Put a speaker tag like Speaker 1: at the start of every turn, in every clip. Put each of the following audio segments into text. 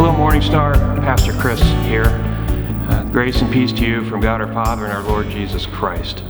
Speaker 1: Hello, Morning Star. Pastor Chris here. Grace and peace to you from God our Father and our Lord Jesus Christ.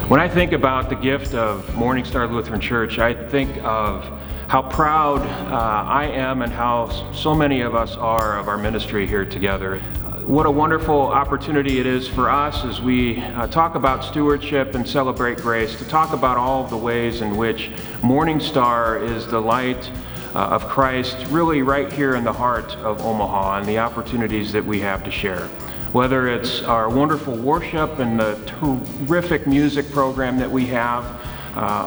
Speaker 1: When I think about the gift of Morning Star Lutheran Church, I think of how proud I am and how so many of us are of our ministry here together. What a wonderful opportunity it is for us as we talk about stewardship and celebrate grace, to talk about all of the ways in which Morning Star is the light of Christ, really right here in the heart of Omaha, and the opportunities that we have to share. Whether it's our wonderful worship and the terrific music program that we have,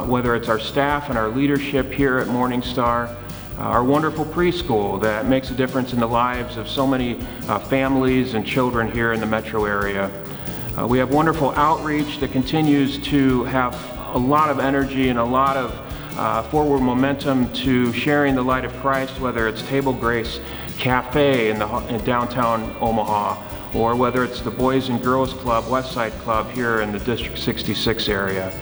Speaker 1: whether it's our staff and our leadership here at Morning Star, our wonderful preschool that makes a difference in the lives of so many families and children here in the metro area. We have wonderful outreach that continues to have a lot of energy and a lot of forward momentum to sharing the light of Christ, whether it's Table Grace Cafe in downtown Omaha, or whether it's the Boys and Girls Club, Westside Club here in the District 66 area.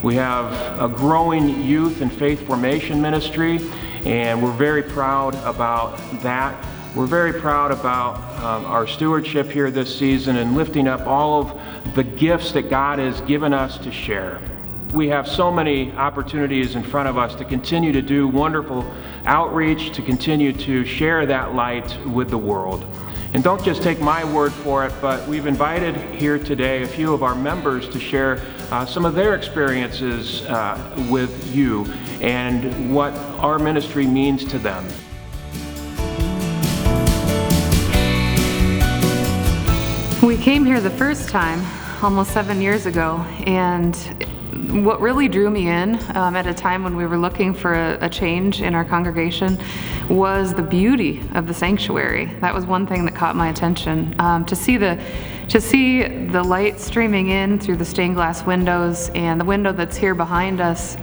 Speaker 1: We have a growing youth and faith formation ministry, and we're very proud about that. We're very proud about our stewardship here this season and lifting up all of the gifts that God has given us to share. We have so many opportunities in front of us to continue to do wonderful outreach, to continue to share that light with the world. And don't just take my word for it, but we've invited here today a few of our members to share some of their experiences with you and what our ministry means to them.
Speaker 2: We came here the first time almost 7 years ago, and what really drew me in at a time when we were looking for a change in our congregation was the beauty of the sanctuary. That was one thing that caught my attention. To see the light streaming in through the stained glass windows, and the window that's here behind us,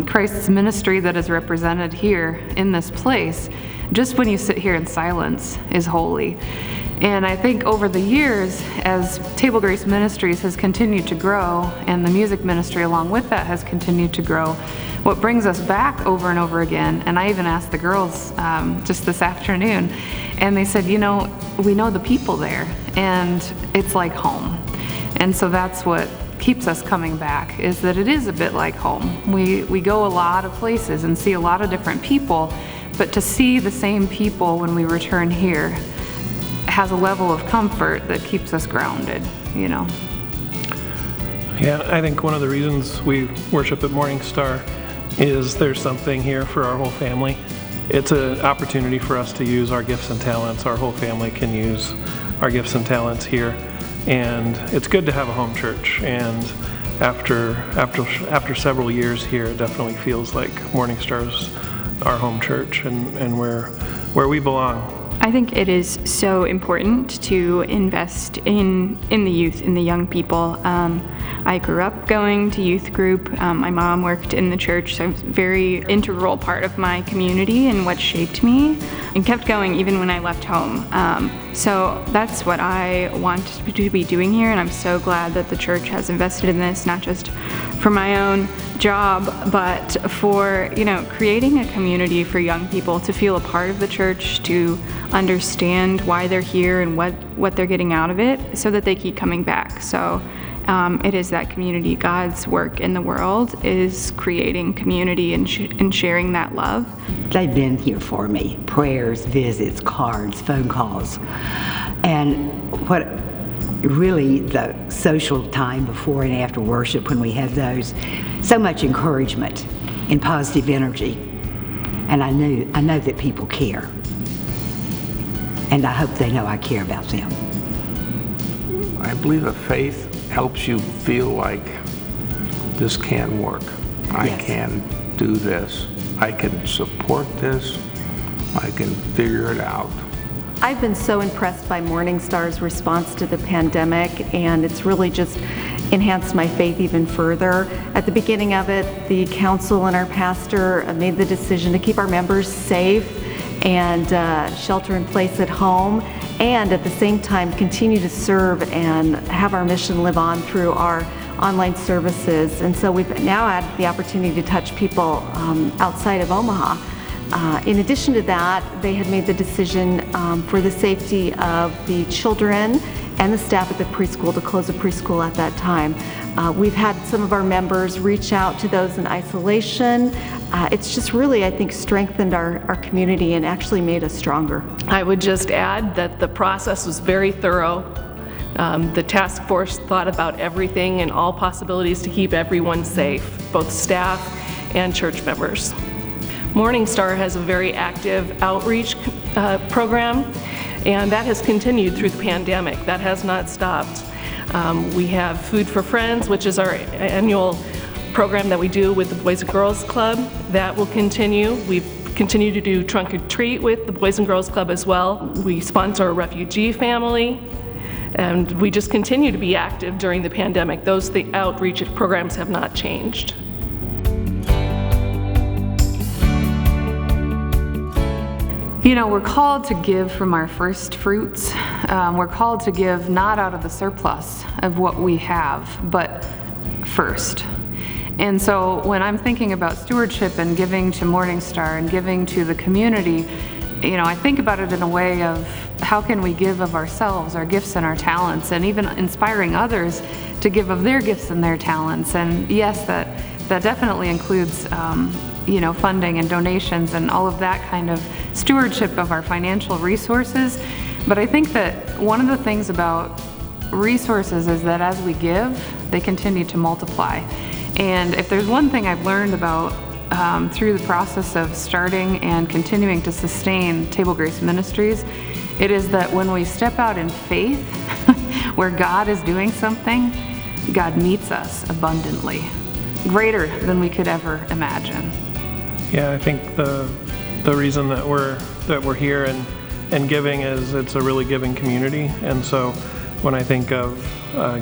Speaker 2: Christ's ministry that is represented here in this place, just when you sit here in silence, is holy. And I think over the years, as Table Grace Ministries has continued to grow, and the music ministry along with that has continued to grow, what brings us back over and over again, and I even asked the girls just this afternoon, and they said, we know the people there, and it's like home. And so that's what keeps us coming back, is that it is a bit like home. We go a lot of places and see a lot of different people, but to see the same people when we return here has a level of comfort that keeps us grounded, Yeah,
Speaker 3: I think one of the reasons we worship at Morning Star is there's something here for our whole family. It's an opportunity for us to use our gifts and talents. Our whole family can use our gifts and talents here, and it's good to have a home church. And after several years here, it definitely feels like Morning Star's our home church and where we belong.
Speaker 4: I think it is so important to invest in the youth, in the young people. I grew up going to youth group. My mom worked in the church, so it was a very integral part of my community and what shaped me, and kept going even when I left home. So that's what I want to be doing here, and I'm so glad that the church has invested in this, not just for my own job, but for creating a community for young people to feel a part of the church, to understand why they're here and what they're getting out of it, so that they keep coming back. So it is that community. God's work in the world is creating community and sharing that love.
Speaker 5: They've been here for me. Prayers, visits, cards, phone calls. And what really the social time before and after worship, when we have those, so much encouragement and positive energy. And I know that people care. And I hope they know I care about them.
Speaker 6: I believe that faith helps you feel like this can work. I can do this. I can support this. I can figure it out.
Speaker 7: I've been so impressed by Morning Star's response to the pandemic, and it's really just enhanced my faith even further. At the beginning of it, the council and our pastor made the decision to keep our members safe and shelter in place at home, and at the same time continue to serve and have our mission live on through our online services. And so we've now had the opportunity to touch people outside of Omaha In addition to that, they had made the decision for the safety of the children and the staff at the preschool to close the preschool at that time. We've had some of our members reach out to those in isolation. It's just really, I think, strengthened our community and actually made us stronger.
Speaker 8: I would just add that the process was very thorough. The task force thought about everything and all possibilities to keep everyone safe, both staff and church members. Morning Star has a very active outreach program, and that has continued through the pandemic. That has not stopped. We have Food for Friends, which is our annual program that we do with the Boys and Girls Club. That will continue. We've continued to do Trunk or Treat with the Boys and Girls Club as well. We sponsor a refugee family, and we just continue to be active during the pandemic. The outreach programs have not changed.
Speaker 2: You know, we're called to give from our first fruits. We're called to give not out of the surplus of what we have, but first. And so when I'm thinking about stewardship and giving to Morning Star and giving to the community, you know, I think about it in a way of how can we give of ourselves, our gifts and our talents, and even inspiring others to give of their gifts and their talents. And yes, that definitely includes you know, funding and donations and all of that kind of stewardship of our financial resources. But I think that one of the things about resources is that as we give, they continue to multiply. And if there's one thing I've learned about through the process of starting and continuing to sustain Table Grace Ministries, it is that when we step out in faith, where God is doing something, God meets us abundantly, greater than we could ever imagine.
Speaker 3: Yeah, I think the reason that we're here and giving is it's a really giving community. And so when I think of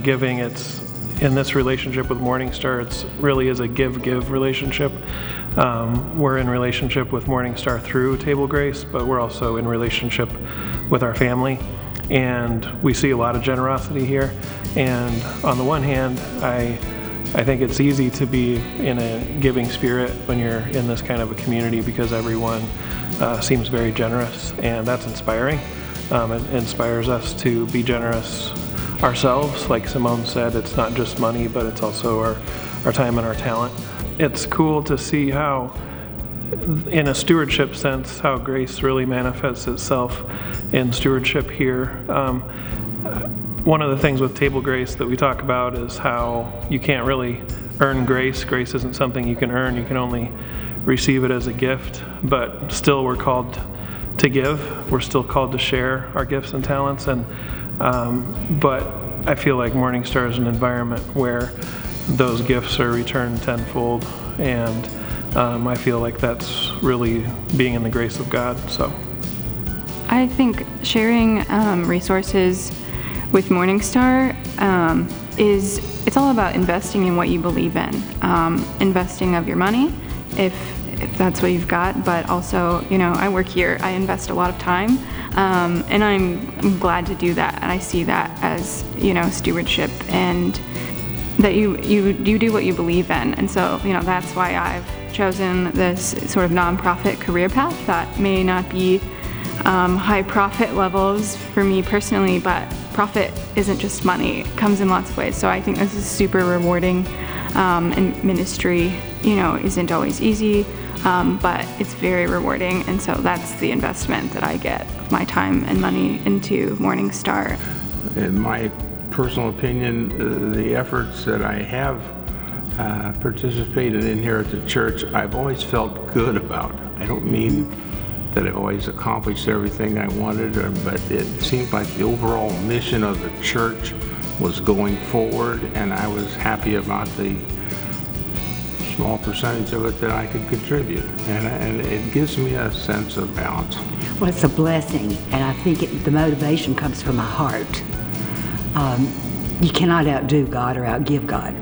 Speaker 3: giving, it's in this relationship with Morning Star, it's really is a give relationship. We're in relationship with Morning Star through Table Grace, but we're also in relationship with our family. And we see a lot of generosity here. And on the one hand, I think it's easy to be in a giving spirit when you're in this kind of a community because everyone seems very generous, and that's inspiring. It inspires us to be generous ourselves. Like Simone said, it's not just money, but it's also our time and our talent. It's cool to see how, in a stewardship sense, how grace really manifests itself in stewardship here. One of the things with Table Grace that we talk about is how you can't really earn grace. Grace isn't something you can earn. You can only receive it as a gift, but still we're called to give. We're still called to share our gifts and talents. But I feel like Morning Star is an environment where those gifts are returned tenfold, and I feel like that's really being in the grace of God. So
Speaker 4: I think sharing resources with Morning Star it's all about investing in what you believe in, investing of your money if that's what you've got, but also, you know, I work here, I invest a lot of time, and I'm glad to do that, and I see that as, you know, stewardship, and that you do what you believe in. And so, you know, that's why I've chosen this sort of nonprofit career path that may not be high profit levels for me personally, but profit isn't just money. It comes in lots of ways. So I think this is super rewarding, and ministry, you know, isn't always easy, but it's very rewarding. And so that's the investment that I get of my time and money into Morning Star.
Speaker 6: In my personal opinion, the efforts that I have participated in here at the church, I've always felt good about. I don't mean that I've always accomplished everything I wanted, but it seemed like the overall mission of the church was going forward, and I was happy about the small percentage of it that I could contribute, and it gives me a sense of balance.
Speaker 5: Well, it's a blessing, and I think the motivation comes from my heart. You cannot outdo God or outgive God.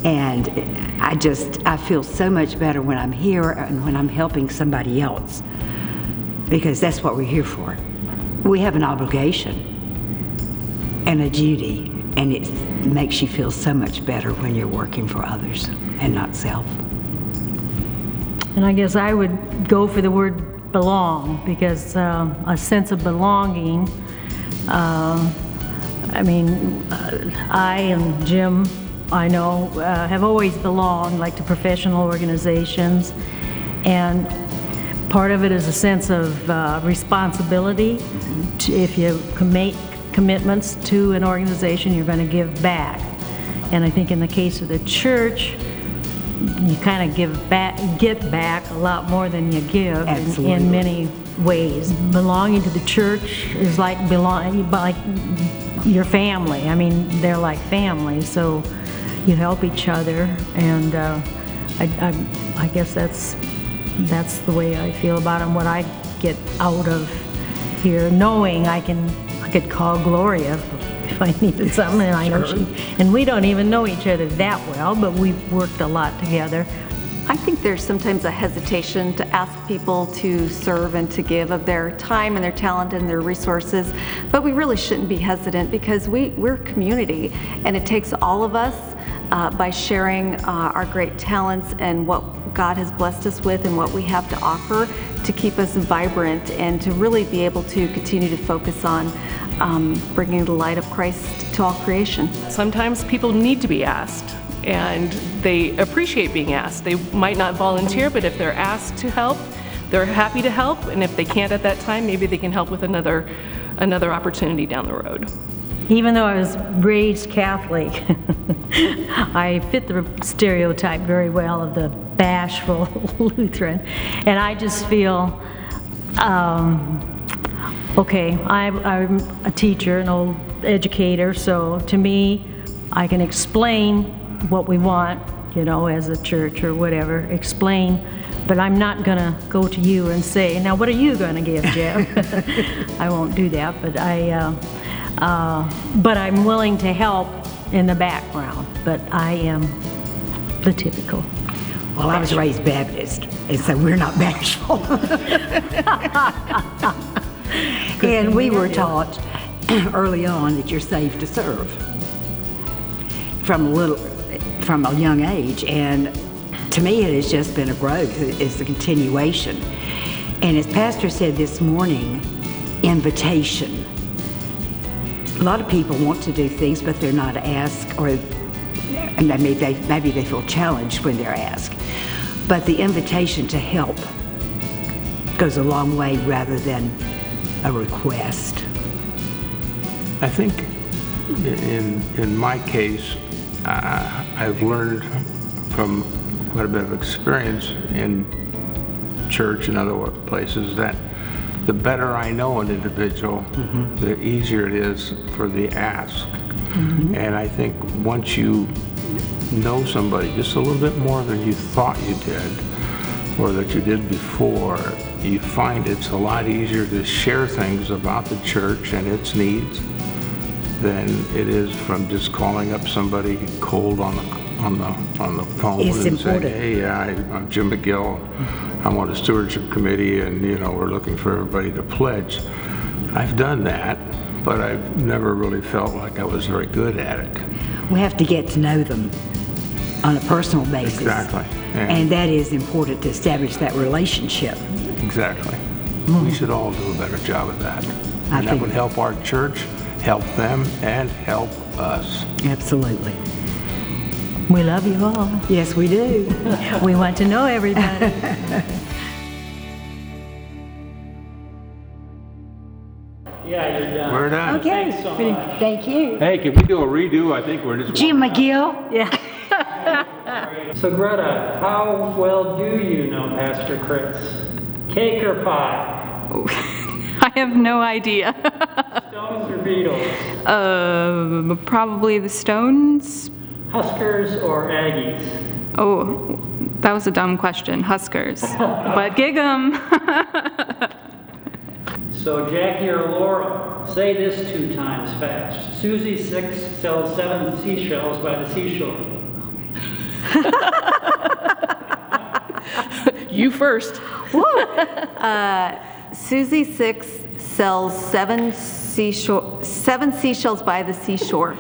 Speaker 5: And I feel so much better when I'm here and when I'm helping somebody else, because that's what we're here for. We have an obligation and a duty, and it makes you feel so much better when you're working for others and not self.
Speaker 9: And I guess I would go for the word belong, because a sense of belonging, I and Jim, I know, have always belonged, like, to professional organizations, and part of it is a sense of responsibility. If you make commitments to an organization, you're going to give back. And I think in the case of the church, you kind of get back a lot more than you give in many ways. Belonging to the church is like your family. I mean, they're like family, so you help each other, and I guess that's the way I feel about them. What I get out of here, knowing I could call Gloria if I needed something, and I know and we don't even know each other that well, but we've worked a lot together.
Speaker 7: I think there's sometimes a hesitation to ask people to serve and to give of their time and their talent and their resources, but we really shouldn't be hesitant, because we're community, and it takes all of us by sharing our great talents and what God has blessed us with and what we have to offer to keep us vibrant and to really be able to continue to focus on bringing the light of Christ to all creation.
Speaker 8: Sometimes people need to be asked, and they appreciate being asked. They might not volunteer, but if they're asked to help, they're happy to help, and if they can't at that time, maybe they can help with another opportunity down the road.
Speaker 9: Even though I was raised Catholic, I fit the stereotype very well of the bashful Lutheran, and I just feel, okay, I'm a teacher, an old educator, so to me, I can explain what we want, as a church or whatever, explain, but I'm not gonna go to you and say, now what are you gonna give, Jeff? I won't do that, but I'm willing to help in the background, but I am the typical.
Speaker 5: Well, I was raised Baptist, and so we're not bashful. And we were taught early on that you're saved to serve from a young age, and to me it has just been a growth. It's a continuation. And as Pastor said this morning, invitation. A lot of people want to do things, but they're not asked, and maybe they feel challenged when they're asked. But the invitation to help goes a long way rather than a request.
Speaker 6: I think in my case, I've learned from quite a bit of experience in church and other places that the better I know an individual, the easier it is for the ask. And I think once you know somebody just a little bit more than you thought you did, or that you did before, you find it's a lot easier to share things about the church and its needs than it is from just calling up somebody cold on the phone and saying, hey, I'm Jim McGill, I'm on the Stewardship Committee, and we're looking for everybody to pledge. I've done that, but I've never really felt like I was very good at it.
Speaker 5: We have to get to know them on a personal basis.
Speaker 6: Exactly.
Speaker 5: And that is important to establish that relationship.
Speaker 6: Exactly. We should all do a better job of that. And that would help our church, help them, and help us.
Speaker 5: Absolutely.
Speaker 9: We love you all.
Speaker 5: Yes, we do.
Speaker 9: We want to know everybody.
Speaker 10: Yeah, you're done.
Speaker 6: We're done.
Speaker 5: Okay.
Speaker 10: Thanks so much.
Speaker 5: Thank you.
Speaker 1: Hey, can we do a redo? I think we're just...
Speaker 5: Jim McGill.
Speaker 9: Yeah.
Speaker 10: So Greta, how well do you know Pastor Chris? Cake or pie?
Speaker 4: I have no idea.
Speaker 10: Stones or Beatles?
Speaker 4: Probably the Stones.
Speaker 10: Huskers or Aggies?
Speaker 4: Oh, that was a dumb question. Huskers. But gig 'em.
Speaker 10: So Jackie or Laura, say this 2 times fast. Susie Syx sells 7 seashells by the seashore.
Speaker 8: You first.
Speaker 7: Susie Syx sells 7 seashells by the seashore.